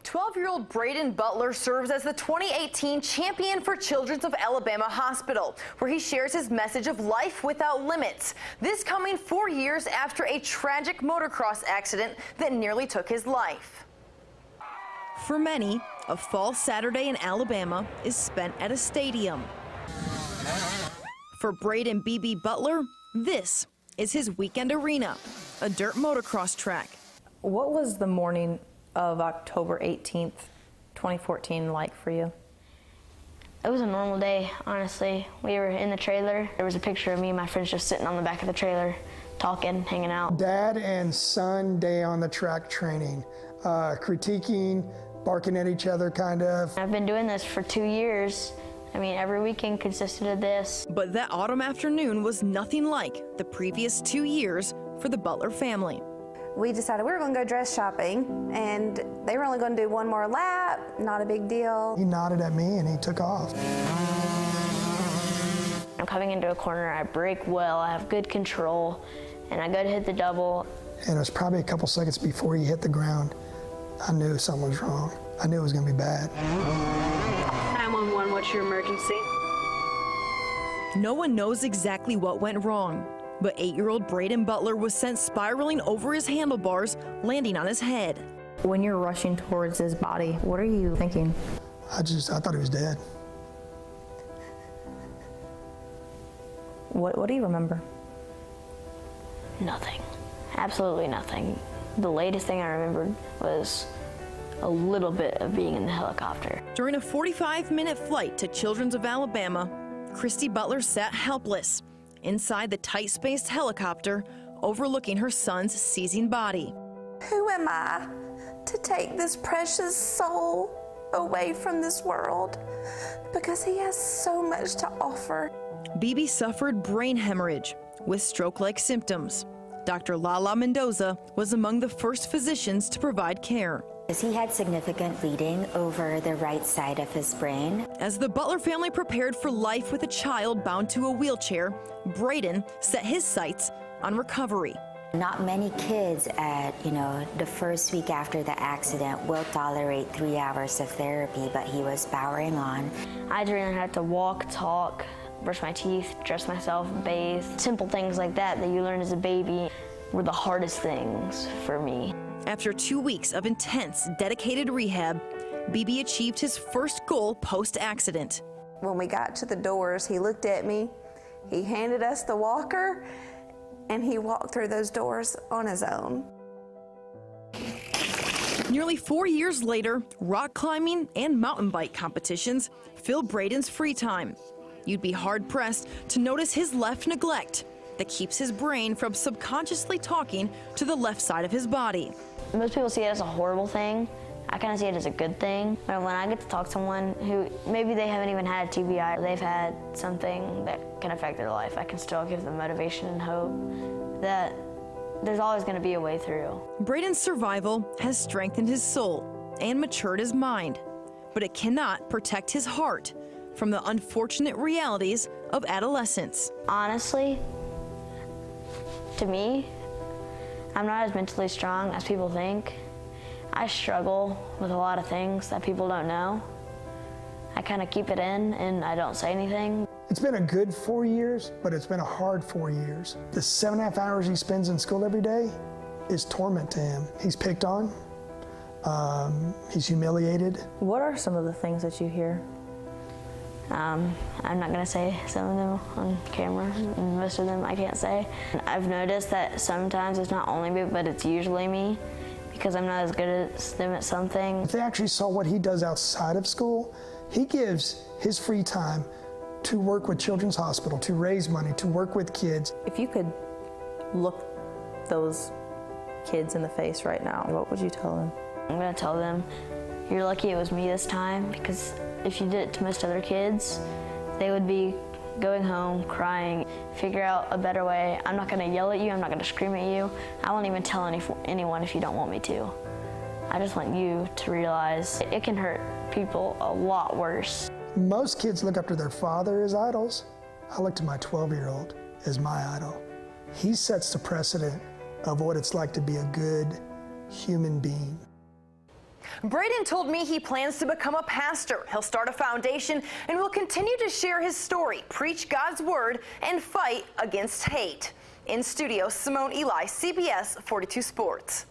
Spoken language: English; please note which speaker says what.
Speaker 1: 12-year-old Braden Butler serves as the 2018 champion for Children's of Alabama Hospital, where he shares his message of life without limits. This coming 4 years after a tragic motocross accident that nearly took his life. For many, a fall Saturday in Alabama is spent at a stadium. For Braden B.B. Butler, this is his weekend arena, a dirt motocross track.
Speaker 2: What was the morning of October 18th, 2014 like for you?
Speaker 3: It was a normal day, honestly. We were in the trailer. There was a picture of me and my friends just sitting on the back of the trailer, talking, hanging out.
Speaker 4: Dad and son day on the track training, critiquing, barking at each other, kind of.
Speaker 3: I've been doing this for 2 years. I mean, every weekend consisted of this.
Speaker 1: But that autumn afternoon was nothing like the previous 2 years for the Butler family.
Speaker 5: We decided we were going to go dress shopping, and they were only going to do one more lap, not a big deal.
Speaker 4: He nodded at me and he took off.
Speaker 3: I'm coming into a corner, I brake well, I have good control, and I go to hit the double.
Speaker 4: And it was probably a couple seconds before he hit the ground. I knew something was wrong. I knew it was going to be bad.
Speaker 6: 911, what's your emergency?
Speaker 1: No one knows exactly what went wrong, but 8-year-old Braden Butler was sent spiraling over his handlebars, landing on his head.
Speaker 2: When you're rushing towards his body, what are you thinking?
Speaker 4: I thought he was dead.
Speaker 2: What do you remember?
Speaker 3: Nothing. Absolutely nothing. The latest thing I remembered was a little bit of being in the helicopter.
Speaker 1: During a 45-minute flight to Children's of Alabama, Christy Butler sat helpless inside the tight-spaced helicopter overlooking her son's seizing body.
Speaker 5: Who am I to take this precious soul away from this world? Because he has so much to offer.
Speaker 1: BB suffered brain hemorrhage with stroke-like symptoms. Dr. Lala Mendoza was among the first physicians to provide care.
Speaker 7: He had significant bleeding over the right side of his brain.
Speaker 1: As the Butler family prepared for life with a child bound to a wheelchair, Braden set his sights on recovery.
Speaker 7: Not many kids at, the first week after the accident will tolerate 3 hours of therapy, but he was powering on.
Speaker 3: I had to learn how to walk, talk, brush my teeth, dress myself, bathe. Simple things like that you learn as a baby were the hardest things for me.
Speaker 1: After 2 weeks of intense, dedicated rehab, BB achieved his first goal post-accident.
Speaker 5: When we got to the doors, he looked at me, he handed us the walker, and he walked through those doors on his own.
Speaker 1: Nearly 4 years later, rock climbing and mountain bike competitions fill Braden's free time. You'd be hard-pressed to notice his left neglect that keeps his brain from subconsciously talking to the left side of his body.
Speaker 3: Most people see it as a horrible thing. I kind of see it as a good thing. But when I get to talk to someone who maybe they haven't even had a TBI, or they've had something that can affect their life, I can still give them motivation and hope that there's always going to be a way through.
Speaker 1: Braden's survival has strengthened his soul and matured his mind, but it cannot protect his heart from the unfortunate realities of adolescence.
Speaker 3: Honestly, to me, I'm not as mentally strong as people think. I struggle with a lot of things that people don't know. I kind of keep it in and I don't say anything.
Speaker 4: It's been a good 4 years, but it's been a hard 4 years. The 7.5 hours he spends in school every day is torment to him. He's picked on, he's humiliated.
Speaker 2: What are some of the things that you hear?
Speaker 3: I'm not going to say some of them on camera, and most of them I can't say. I've noticed that sometimes it's not only me, but it's usually me, because I'm not as good as them at something.
Speaker 4: If they actually saw what he does outside of school, he gives his free time to work with Children's Hospital, to raise money, to work with kids.
Speaker 2: If you could look those kids in the face right now, what would you tell them?
Speaker 3: I'm going to tell them, you're lucky it was me this time, because if you did it to most other kids, they would be going home, crying, figure out a better way. I'm not going to yell at you, I'm not going to scream at you. I won't even tell anyone if you don't want me to. I just want you to realize it can hurt people a lot worse.
Speaker 4: Most kids look up to their father as idols. I look to my 12-year-old as my idol. He sets the precedent of what it's like to be a good human being.
Speaker 1: Braden told me he plans to become a pastor. He'll start a foundation and will continue to share his story, preach God's word, and fight against hate. In studio, Simone Eli, CBS 42 Sports.